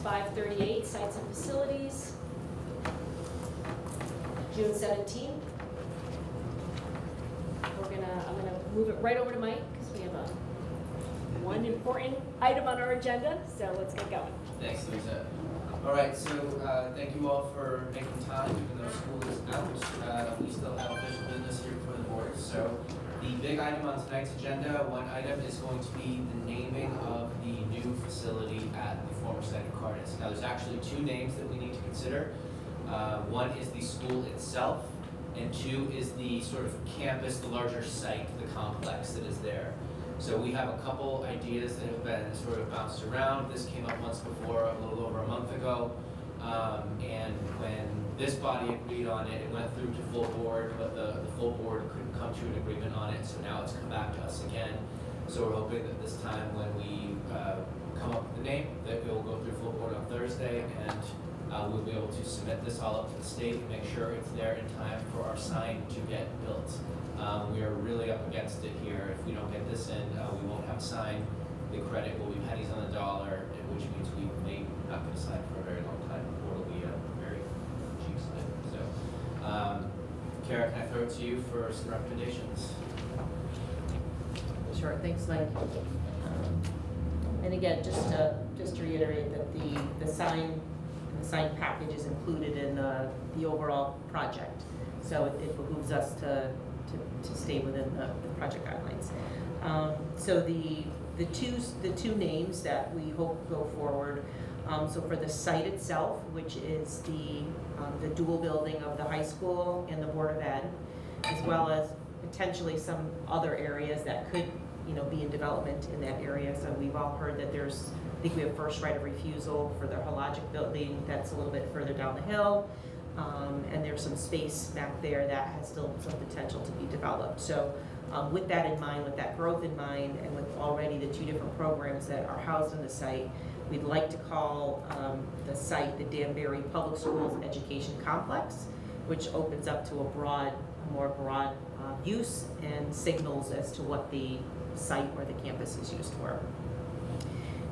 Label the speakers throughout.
Speaker 1: 538, sites and facilities. June 17th. I'm gonna move it right over to Mike because we have one important item on our agenda, so let's get going.
Speaker 2: Thanks, Lisa. All right, so thank you all for making time, even though school is out. We still have official business here for the board. So the big item on tonight's agenda, one item is going to be the naming of the new facility at the former site of Cardis. Now, there's actually two names that we need to consider. One is the school itself, and two is the sort of campus, the larger site, the complex that is there. So we have a couple ideas that have been sort of bounced around. This came up once before, a little over a month ago. And when this body agreed on it, it went through to full board, but the full board couldn't come to an agreement on it, so now it's come back to us again. So we're hoping that this time when we come up with the name, that it will go through full board on Thursday, and we'll be able to submit this all up to the state and make sure it's there in time for our sign to get built. We are really up against it here. If we don't get this in, we won't have a sign. The credit will be pennies on the dollar, which means we may not get a sign for a very long time, or it'll be a very cheap sign. So, Kara, can I throw it to you for some recommendations?
Speaker 3: Sure, thanks, Mike. And again, just to reiterate that the sign package is included in the overall project, so it behooves us to stay within the project guidelines. So the two names that we hope go forward. So for the site itself, which is the dual building of the high school and the Board of Ed, as well as potentially some other areas that could, be in development in that area. So we've all heard that I think we have first right of refusal for the Hologic building that's a little bit further down the hill. And there's some space back there that has still some potential to be developed. So with that in mind, with that growth in mind, and with already the two different programs that are housed on the site, we'd like to call the site the Danbury Public Schools Education Complex, which opens up to a more broad use and signals as to what the site or the campus is used for.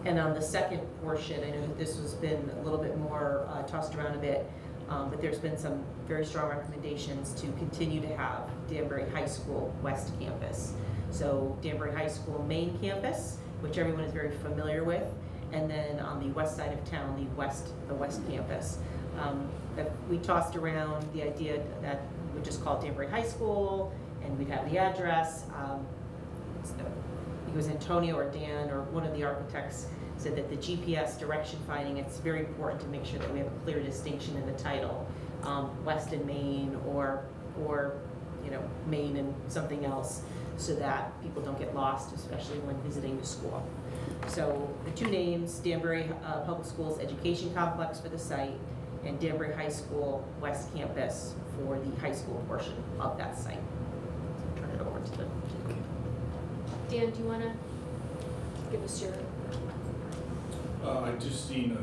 Speaker 3: And on the second portion, I know that this has been a little bit more tossed around a bit, but there's been some very strong recommendations to continue to have Danbury High School West Campus. So Danbury High School main campus, which everyone is very familiar with, and then on the west side of town, the west campus. We tossed around the idea that we'd just call it Danbury High School, and we'd have the address. It was Antonio or Dan or one of the architects said that the GPS direction finding, it's very important to make sure that we have a clear distinction in the title, West and Main, or Main and something else, so that people don't get lost, especially when visiting the school. So the two names, Danbury Public Schools Education Complex for the site, and Danbury High School West Campus for the high school portion of that site. So turn it over to the
Speaker 1: Dan, do you want to give us your?
Speaker 4: I've just seen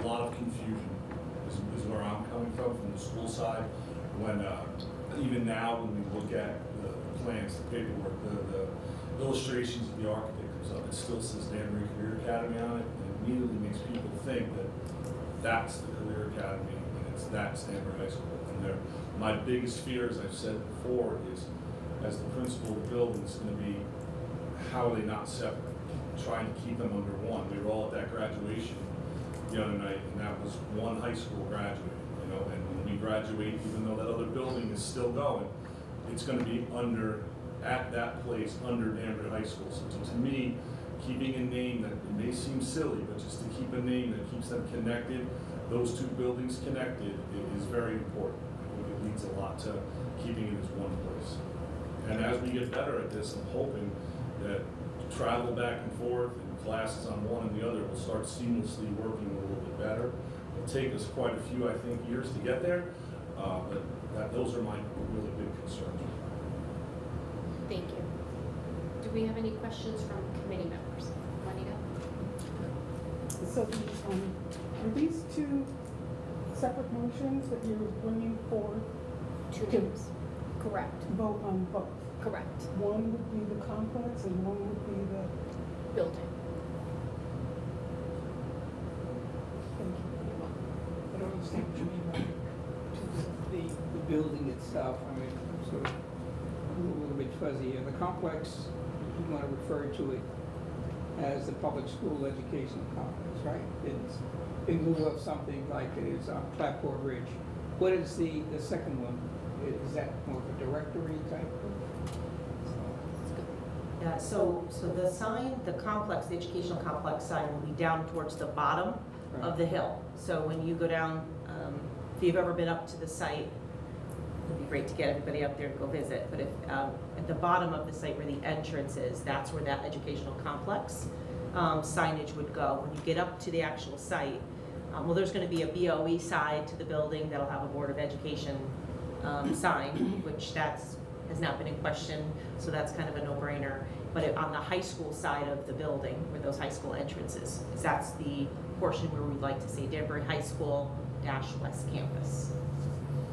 Speaker 4: a lot of confusion is where I'm coming from the school side. When even now, when we look at the plans, the paperwork, the illustrations that the architect comes up, it still says Danbury Career Academy on it, and it immediately makes people think that that's the Career Academy and that's Danbury High School. And my biggest fear, as I've said before, is as the principal of the building is going to be, how are they not separate? Trying to keep them under one. We were all at that graduation the other night, and that was one high school graduate, and when we graduate, even though that other building is still going, it's going to be at that place under Danbury High School. So to me, keeping a name that it may seem silly, but just to keep a name that keeps them connected, those two buildings connected, is very important. I think it leads a lot to keeping it as one place. And as we get better at this, I'm hoping that travel back and forth and classes on one and the other will start seamlessly working a little bit better. It'll take us quite a few, I think, years to get there, but those are my really big concerns.
Speaker 1: Thank you. Do we have any questions from committee members? Juanita?
Speaker 5: So are these two separate motions that you're bringing forward?
Speaker 1: Two
Speaker 5: to
Speaker 1: names. Correct.
Speaker 5: Vote on both?
Speaker 1: Correct.
Speaker 5: One would be the complex and one would be the...
Speaker 1: Building.
Speaker 6: understand what you mean by the building itself. I mean, I'm sort of a little bit fuzzy here. The complex, you want to refer to it as the public school educational complex, right? It's in lieu of something like it is on Clapboard Ridge. What is the second one? Is that more of a directory type?
Speaker 3: Yeah, so the sign, the complex, the educational complex sign will be down towards the bottom of the hill. So when you go down, if you've ever been up to the site, it'd be great to get everybody up there to go visit. But if, at the bottom of the site where the entrance is, that's where that educational complex signage would go. When you get up to the actual site, well, there's gonna be a BOE side to the building that'll have a Board of Education sign, which has not been in question, so that's kind of a no-brainer. But on the high school side of the building, where those high school entrances, that's the portion where we'd like to say Danbury High School - West Campus.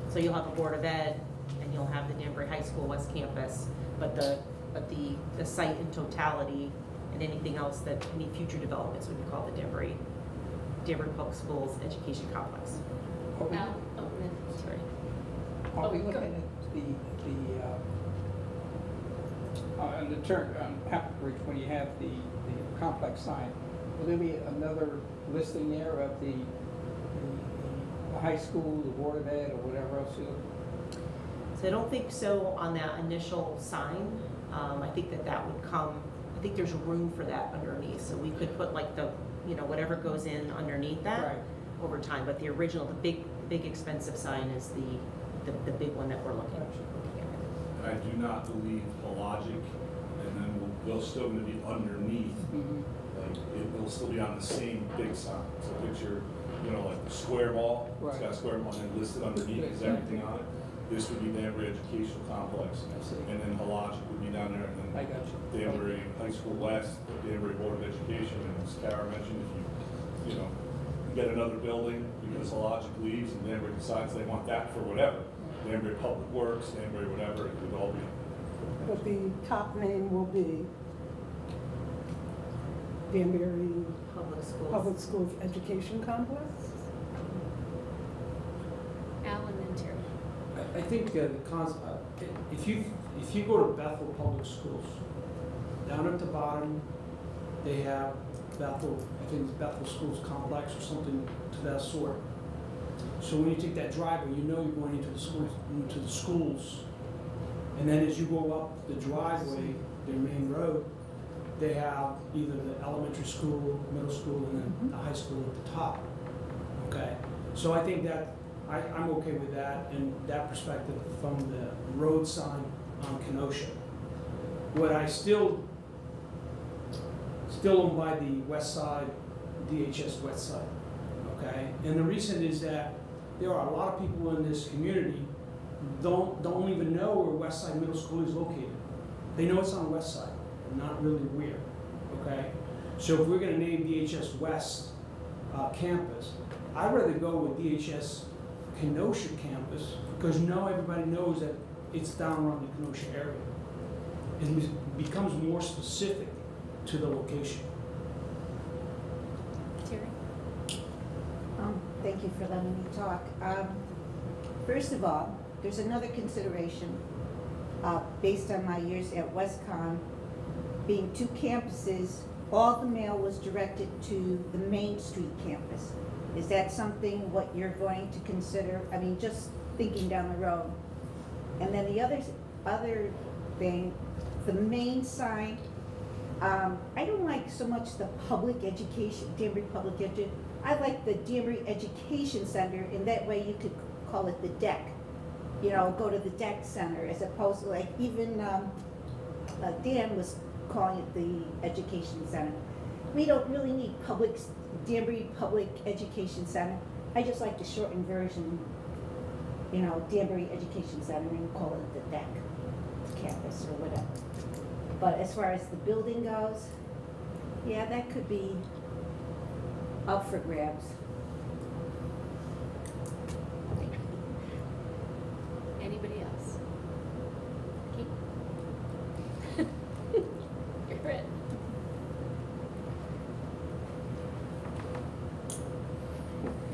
Speaker 3: So you'll have a Board of Ed, and you'll have the Danbury High School West Campus, but the site in totality and anything else that, any future developments would be called the Danbury Public Schools Education Complex.
Speaker 6: Are we-
Speaker 1: Al, oh, and then, sorry.
Speaker 6: Are we
Speaker 1: Oh, go
Speaker 6: looking at on the turn, on Happy Bridge, when you have the complex sign, will there be another listing there of the high school, the Board of Ed, or whatever else you?
Speaker 3: So I don't think so on that initial sign. I think that would come, I think there's room for that underneath. So we could put like the, whatever goes in underneath that
Speaker 6: Right.
Speaker 3: over time. But the original, the big expensive sign is the big one that we're looking at.
Speaker 4: And I do not believe Hologic, and then we'll still gonna be underneath, like, it will still be on the same big sign. So picture, like the square ball, it's got a square ball, and then listed underneath is everything on it. This would be Danbury Educational Complex,
Speaker 6: I see.
Speaker 4: and then Hologic would be down there, and
Speaker 6: I
Speaker 4: then
Speaker 6: got you.
Speaker 4: Danbury High School West, Danbury Board of Education, and as Kara mentioned, if you get another building because Hologic leaves and Danbury decides they want that for whatever, Danbury Public Works, Danbury whatever, it would all be.
Speaker 5: But the top name will be Danbury
Speaker 3: Public schools.
Speaker 5: Public Schools Education Complex?
Speaker 1: Al and then Terry.
Speaker 7: I think if you go to Bethel Public Schools, down at the bottom, they have Bethel, I think it's Bethel Schools Complex or something to that sort. So when you take that driveway, you're going into the schools, and then as you go up the driveway, their main road, they have either the elementary school, middle school, and then the high school at the top. Okay, so I think that I'm okay with that and that perspective from the road sign on Kenosha. What I still own by the west side, DHS west side, okay? And the reason is that there are a lot of people in this community don't even know where West Side Middle School is located. They know it's on West Side, but not really where, okay? So if we're gonna name DHS West campus, I'd rather go with DHS Kenosha campus, because now everybody knows that it's down around the Kenosha area. It becomes more specific to the location.
Speaker 1: Terry?
Speaker 8: Thank you for letting me talk. First of all, there's another consideration, based on my years at WestCon, being two campuses, all the mail was directed to the Main Street campus. Is that something what you're going to consider? I mean, just thinking down the road. And then the other thing, the main sign, I don't like so much the public education, Danbury Public Education. I like the Danbury Education Center, and that way you could call it the deck. Go to the deck center, as opposed to like even Dan was calling it the Education Center. We don't really need Danbury Public Education Center. I just like the shortened version, Danbury Education Center, and call it the deck campus or whatever. But as far as the building goes, yeah, that could be up for grabs.
Speaker 1: Anybody else? Keith? You're it.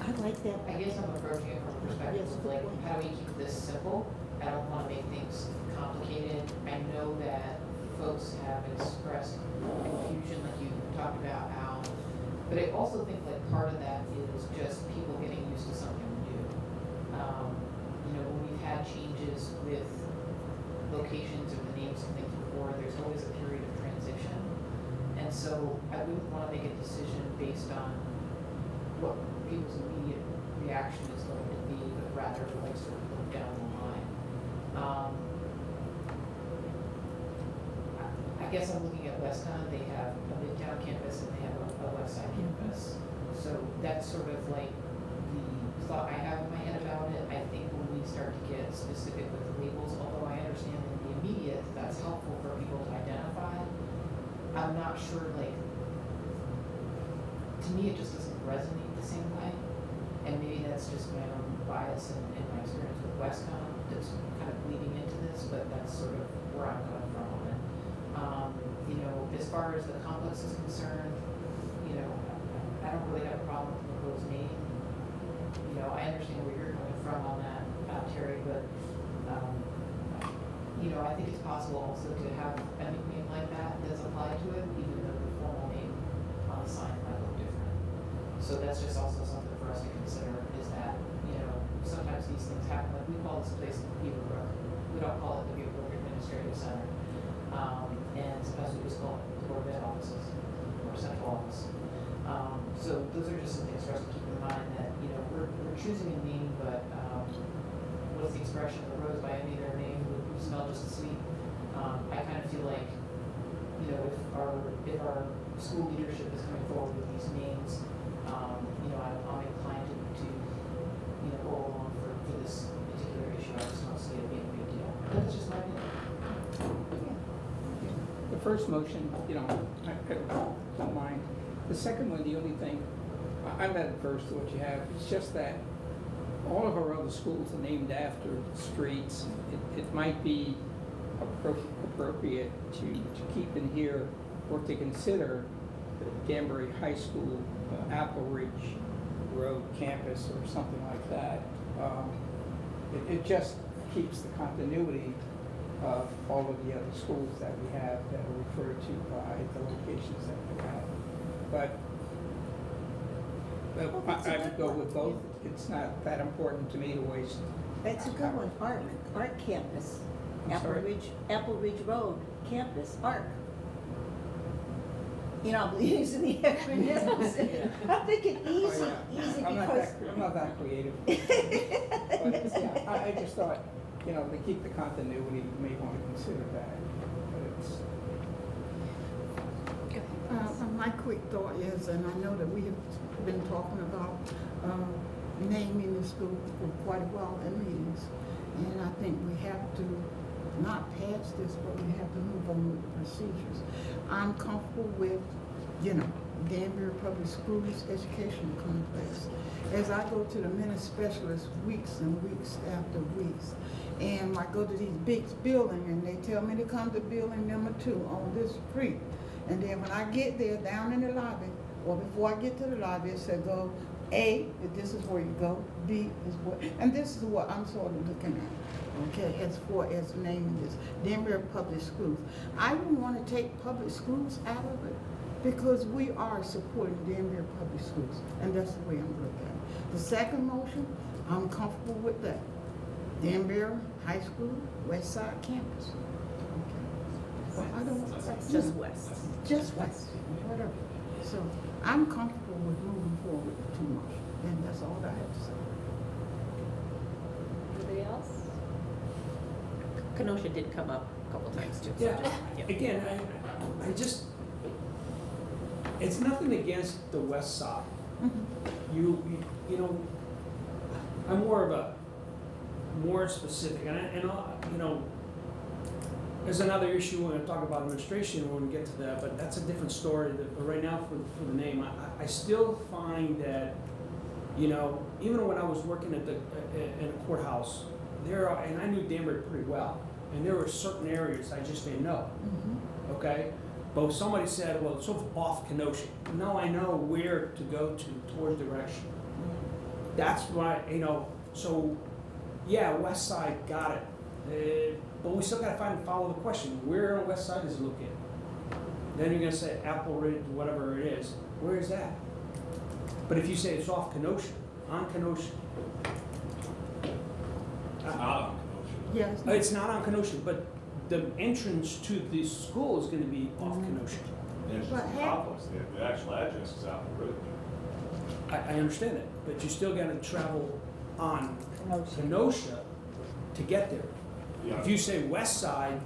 Speaker 5: I'd
Speaker 8: like that.
Speaker 9: I guess I'm approaching it from a perspective
Speaker 8: Yes,
Speaker 9: of
Speaker 8: good
Speaker 9: like,
Speaker 8: point.
Speaker 9: how do we keep this simple? I don't wanna make things complicated. I know that folks have expressed confusion like you talked about, Al. But I also think like part of that is just people getting used to something new. You know, when we've had changes with locations or the names of things before, there's always a period of transition. And so I wouldn't wanna make a decision based on what people's immediate reaction is going to be, but rather like sort of look down the line. I guess I'm looking at WestCon, they have a Midtown campus and they have a West Side campus. So that's sort of like the thought I have in my head about it. I think when we start to get specific with labels, although I understand in the immediate, that's helpful for people to identify. I'm not sure, like, to me, it just doesn't resonate the same way. And maybe that's just my own bias and my experience with WestCon that's kind of bleeding into this, but that's sort of where I'm coming from on it. You know, as far as the complex is concerned, you know, I don't really have a problem with the proposed name. You know, I understand where you're coming from on that, Terry, but, you know, I think it's possible also to have a nickname like that that's applied to it, even though the formal name on the sign might look different. So that's just also something for us to consider, is that, you know, sometimes these things happen, like we call this place Beaverbrook. We don't call it the Beaverbrook Administrative Center. And sometimes we just call it the Board of Ed offices, or central office. So those are just some things for us to keep in mind that, you know, we're choosing a name, but, what's the expression, the rose by any other name would smell just as sweet. I kind of feel like, you know, if our school leadership is coming forward with these names, you know, I'm inclined to, you know, go along for this particular issue. I just don't see it being a big deal. That's just my opinion.
Speaker 6: The first motion, you know, I don't mind. The second one, the only thing, I'm not adverse to what you have, it's just that all of our other schools are named after streets. It might be appropriate to keep in here or to consider the Danbury High School, Apple Ridge Road campus or something like that. It just keeps the continuity of all of the other schools that we have that are referred to by the locations that we have. But
Speaker 8: Well, that's a
Speaker 6: I would
Speaker 8: good
Speaker 6: go
Speaker 8: one.
Speaker 6: with both. It's not that important to me to waste.
Speaker 8: That's a good one, Arc campus.
Speaker 6: I'm sorry?
Speaker 8: Apple Ridge Road campus, Arc. You know, I'm using the acronyms. I'm thinking easy,
Speaker 6: Oh, yeah.
Speaker 8: easy
Speaker 6: I'm
Speaker 8: because.
Speaker 6: not that creative. But yeah, I just thought, you know, to keep the continuity, you may want to consider that. But it's,
Speaker 5: My quick thought is, and I know that we have been talking about naming the school for quite a while in meetings, and I think we have to not pass this, but we have to move on with the procedures. I'm comfortable with, you know, Danbury Public Schools Education Complex. As I go to the many specialists weeks and weeks after weeks, and I go to these big buildings and they tell me to come to building number 2 on this street. And then when I get there, down in the lobby, or before I get to the lobby, it said go A, this is where you go, B is what, and this is what I'm sort of looking at, okay, as far as naming this, Danbury Public Schools. I wouldn't want to take public schools out of it, because we are supporting Danbury Public Schools, and that's the way I'm looking at it. The second motion, I'm comfortable with that. Danbury High School, West Side Campus. Okay. Well, I don't,
Speaker 3: Just west.
Speaker 5: just west, whatever. So I'm comfortable with moving forward with the 2 motions, and that's all I have to say.
Speaker 1: Anybody else?
Speaker 3: Kenosha did come up a couple times too. so
Speaker 7: Yeah,
Speaker 3: just- yeah.
Speaker 7: again, I just, it's nothing against the west side. You know, I'm more specific, and you know, there's another issue when I talk about administration when we get to that, but that's a different story. But right now, for the name, I still find that, you know, even when I was working in a courthouse, and I knew Danbury pretty well, and there were certain areas I just didn't know. Okay, but somebody said, well, it's sort of off Kenosha. Now I know where to go to towards direction. That's why, you know, so, yeah, West Side, got it. But we still gotta follow the question, where on West Side is it located? Then you're gonna say Apple Ridge, whatever it is, where is that? But if you say it's off Kenosha, on Kenosha.
Speaker 4: It's not on Kenosha.
Speaker 5: Yeah, it's
Speaker 7: It's not on Kenosha, but the entrance to the school is gonna be off
Speaker 5: Mhm.
Speaker 7: Kenosha.
Speaker 4: It's
Speaker 5: But
Speaker 4: just a
Speaker 5: half-
Speaker 4: complex, the actual address is Apple Ridge.
Speaker 7: I understand that, but you still gotta travel on
Speaker 8: Kenosha.
Speaker 7: Kenosha to get there.
Speaker 4: Yeah.
Speaker 7: If you say West Side,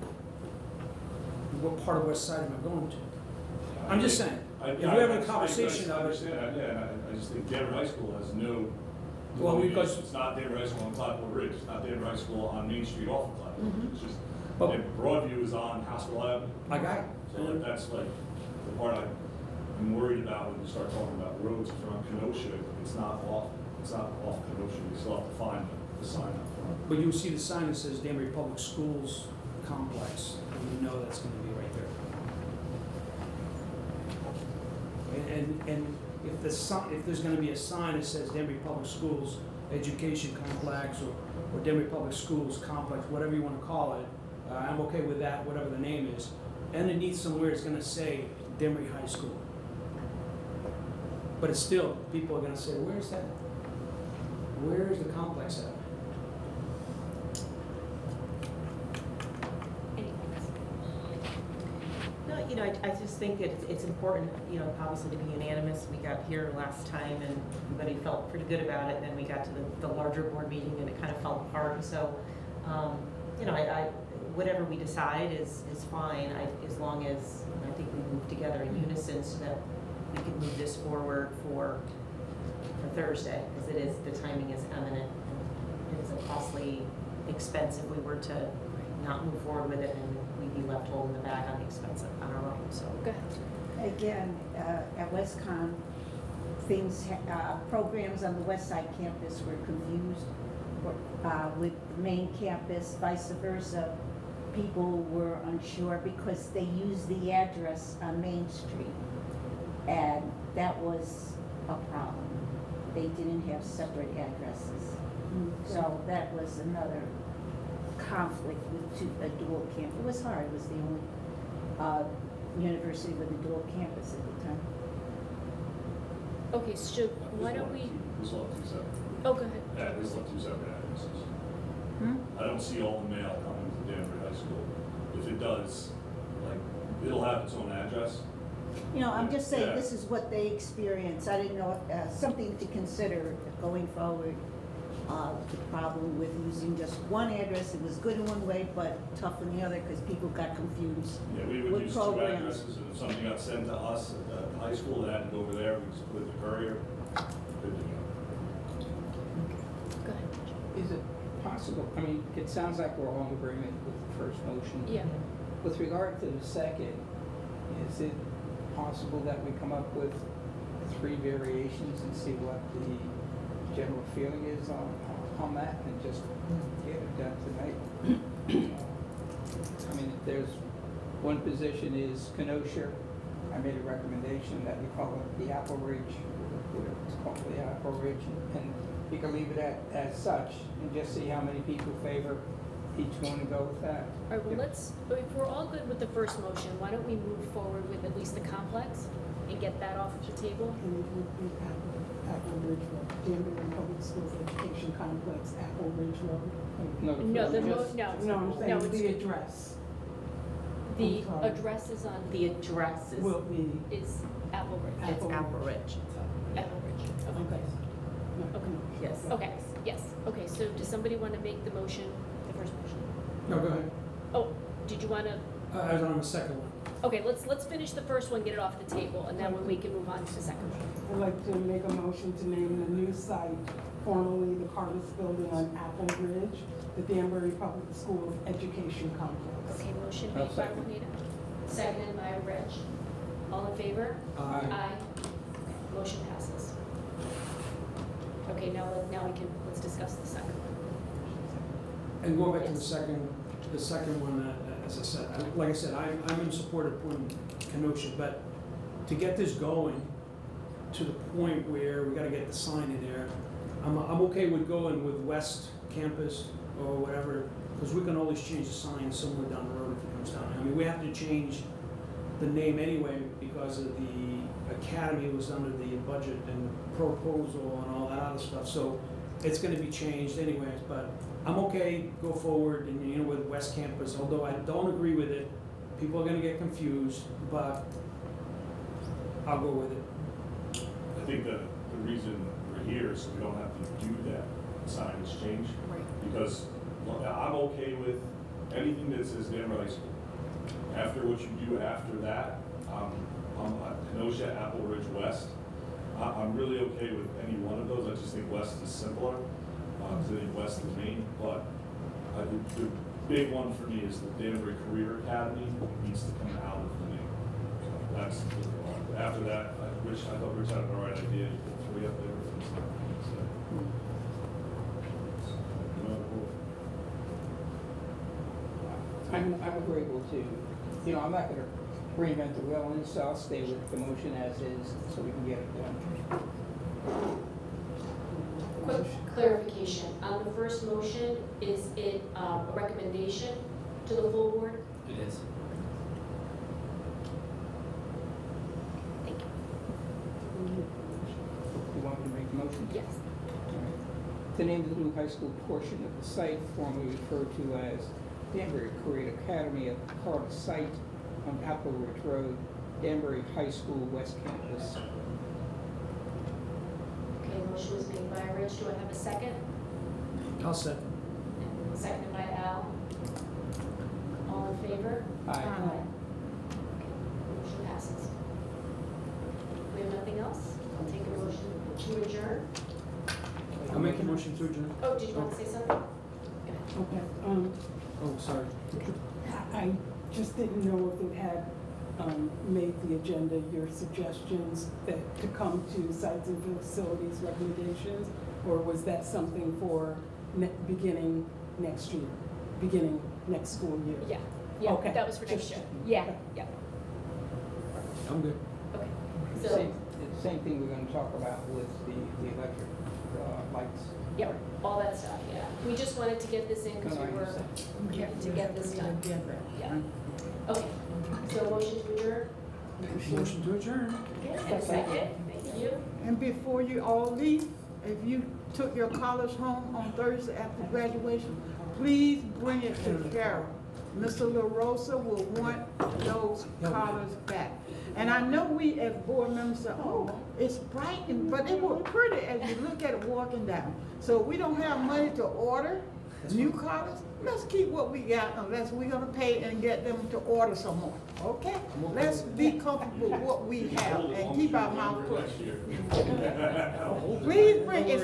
Speaker 7: what part of West Side am I going to? I'm just saying, if we're having a conversation
Speaker 4: I
Speaker 7: of it,
Speaker 4: understand, yeah, and I just think Denver High School has no.
Speaker 7: Well, because-
Speaker 4: It's not Denver High School on Clapper Ridge, it's not Denver High School on Main Street off of Clapper Ridge, it's just,
Speaker 7: But-
Speaker 4: and Broadview is on Haskell Avenue.
Speaker 7: I got it.
Speaker 4: So like, that's like the part I'm worried about when you start talking about roads from Kenosha, it's not off Kenosha, you still have to find the sign up front.
Speaker 7: But you'll see the sign that says Danbury Public Schools Complex, and you know that's gonna be right there. And if if there's gonna be a sign that says Danbury Public Schools Education Complex, or Danbury Public Schools Complex, whatever you wanna call it, I'm okay with that, whatever the name is. Underneath somewhere it's gonna say Danbury High School. But it's still, people are gonna say, where's that? Where is the complex at?
Speaker 1: Anything else?
Speaker 3: No, you know, I just think it's important, you know, obviously to be unanimous. We got here last time and everybody felt pretty good about it, and then we got to the larger board meeting and it kind of fell apart. So, you know, whatever we decide is fine, as long as, I think we move together in unison so that we can move this forward for Thursday, because the timing is eminent, and it is a costly expense if we were to not move forward with it, and we'd be left holding the bag on the expense on our own, so.
Speaker 1: Go ahead.
Speaker 8: Again, at WestCon, programs on the West Side campus were confused with the main campus, vice versa. People were unsure because they used the address on Main Street, and that was a problem. They didn't have separate addresses. So that was another conflict with a dual campus. It was hard, it was the only university with a dual campus at the time.
Speaker 1: Okay, so why don't we,
Speaker 4: There's a lot of two separate,
Speaker 1: oh, go ahead.
Speaker 4: yeah, there's a lot of two separate addresses.
Speaker 8: Hmm?
Speaker 4: I don't see all the mail coming to Danbury High School. If it does, like, it'll have its own address.
Speaker 8: You know, I'm just saying,
Speaker 4: Yeah.
Speaker 8: this is what they experience. I didn't know, something to consider going forward. The problem with using just one address, it was good in one way, but tough in the other, because people got confused.
Speaker 4: Yeah, we would
Speaker 8: With
Speaker 4: use two
Speaker 8: programs.
Speaker 4: addresses, and if something got sent to us at the high school, that had to go over there, we just put it in the courier. Good to go.
Speaker 1: Go ahead.
Speaker 6: Is it possible, I mean, it sounds like we're all in agreement with the first motion.
Speaker 1: Yeah.
Speaker 6: With regard to the second, is it possible that we come up with 3 variations and see what the general feeling is on that, and just get it done tonight? I mean, if there's, one position is Kenosha, I made a recommendation that we call it the Apple Ridge, whatever it's called, the Apple Ridge, and you can leave it as such, and just see how many people favor each one and go with that.
Speaker 1: All right, well, if we're all good with the first motion, why don't we move forward with at least the complex and get that off the table?
Speaker 5: And it would be Apple Ridge Road, Danbury Public Schools Education Complex, Apple Ridge Road.
Speaker 1: No,
Speaker 6: first-
Speaker 1: no,
Speaker 5: No, I'm
Speaker 1: no,
Speaker 5: saying
Speaker 1: it's,
Speaker 5: the address
Speaker 1: the
Speaker 5: I'm sorry.
Speaker 1: address is on,
Speaker 3: The address is,
Speaker 5: will be,
Speaker 1: is Apple Ridge.
Speaker 3: it's Apple Ridge.
Speaker 1: Apple Ridge, okay.
Speaker 5: okay. No,
Speaker 1: Okay.
Speaker 5: no.
Speaker 3: Yes.
Speaker 1: Okay, yes, okay, so does somebody want to make the motion, the first motion?
Speaker 7: No, go ahead.
Speaker 1: Oh, did you want to,
Speaker 7: I was on the second one.
Speaker 1: okay, let's finish the first one, get it off the table, and then we can move on to the second one.
Speaker 5: I'd like to make a motion to name the new site, formerly the Carlos Building on Apple Ridge, the Danbury Public Schools Education Complex.
Speaker 1: Okay, motion
Speaker 6: I'll
Speaker 1: made by
Speaker 6: second.
Speaker 1: Juanita, seconded by Reg. All in favor?
Speaker 7: Aye.
Speaker 1: Motion passes. Okay, now let's discuss the second one.
Speaker 7: And going back to
Speaker 1: Yes.
Speaker 7: the second one, as I said, like I said, I'm in support of putting Kenosha, but to get this going to the point where we gotta get the sign in there, I I'm okay with going with West Campus or whatever, because we can always change the sign somewhere down the road if it comes down. I mean, we have to change the name anyway because of the academy was under the budget and proposal and all that other stuff. So it's gonna be changed anyways, but I'm okay, go forward and, you know, with West Campus, although I don't agree with it. People are gonna get confused, but I'll go with it.
Speaker 4: I think the reason we're here is so we don't have to do that signage change.
Speaker 5: Right.
Speaker 4: Because I'm okay with anything that says Danvers High School. After what you do after that, Kenosha, Apple Ridge West, I'm really okay with any one of those. I just think West is simpler, because I think West is main, but the big one for me is the Danbury Career Academy needs to come out of the name. So that's the one. After that, I thought Rich had the right idea, you put 3 up there.
Speaker 6: I'm agreeable to, you know, I'm not gonna reinvent the wheel on this, so I'll stay with the motion as is, so we can get it done.
Speaker 1: Quick clarification, on the first motion, is it a recommendation to the full board?
Speaker 2: It is.
Speaker 1: Thank you.
Speaker 6: You want me to make the motion?
Speaker 1: Yes.
Speaker 6: All right. To name the new high school portion of the site formerly referred to as Danbury Career Academy at the current site on Apple Ridge Road, Danbury High School, West Campus.
Speaker 1: Okay, motion was made by Rich, do I have a second?
Speaker 7: I'll second.
Speaker 1: Seconded by Al. All in favor?
Speaker 6: Aye.
Speaker 1: Motion passes. We have nothing else? I'll take a motion to adjourn.
Speaker 7: I'll make a motion to adjourn.
Speaker 1: Oh, did you want to say something?
Speaker 10: Okay,
Speaker 7: Oh, sorry.
Speaker 10: I just didn't know if it had made the agenda, your suggestions that to come to sites and facilities recommendations, or was that something for beginning next year, beginning next school year?
Speaker 1: Yeah, yeah,
Speaker 10: Okay,
Speaker 1: that was for next
Speaker 10: just
Speaker 1: year.
Speaker 10: checking.
Speaker 1: Yeah,
Speaker 10: Okay.
Speaker 1: yeah,
Speaker 7: I'm good.
Speaker 1: okay.
Speaker 6: The
Speaker 1: So,
Speaker 6: same thing we're gonna talk about with the electric lights.
Speaker 1: yeah, all that stuff, yeah. We just wanted to get this in because
Speaker 6: No, I
Speaker 1: we were
Speaker 6: understand.
Speaker 1: to get this done. Yeah. Okay, so motion to adjourn?
Speaker 7: Motion to adjourn.
Speaker 1: Okay, and a second, thank you.
Speaker 5: And before you all leave, if you took your college home on Thursday after graduation, please bring it to Carol. Mr. LaRosa will want those collars back. And I know we as board members say, oh, it's bright, but it was pretty as you look at it walking down. So we don't have money to order new collars. Let's keep what we got unless we're gonna pay and get them to order some more, okay? Let's be comfortable with what we have and keep our mouth closed. Please bring, it's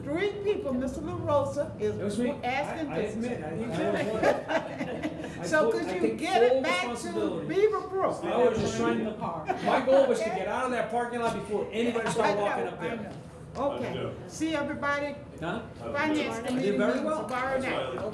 Speaker 5: 3 people, Mr. LaRosa
Speaker 7: It was
Speaker 5: is
Speaker 7: me.
Speaker 5: asking.
Speaker 7: I admit, I
Speaker 5: So
Speaker 7: put-
Speaker 5: could
Speaker 7: I
Speaker 5: you
Speaker 7: take
Speaker 5: get it
Speaker 7: full
Speaker 5: back to
Speaker 7: responsibility.
Speaker 5: Beaver Brook?
Speaker 7: I was just trying to, my goal was to get out of that parking lot before anybody
Speaker 5: I
Speaker 7: started
Speaker 5: know,
Speaker 7: walking up
Speaker 5: I
Speaker 7: there.
Speaker 5: know. Okay, see everybody,
Speaker 7: Huh?
Speaker 5: finance
Speaker 7: I did
Speaker 5: committee
Speaker 7: very
Speaker 5: meeting
Speaker 7: well.
Speaker 5: tomorrow night.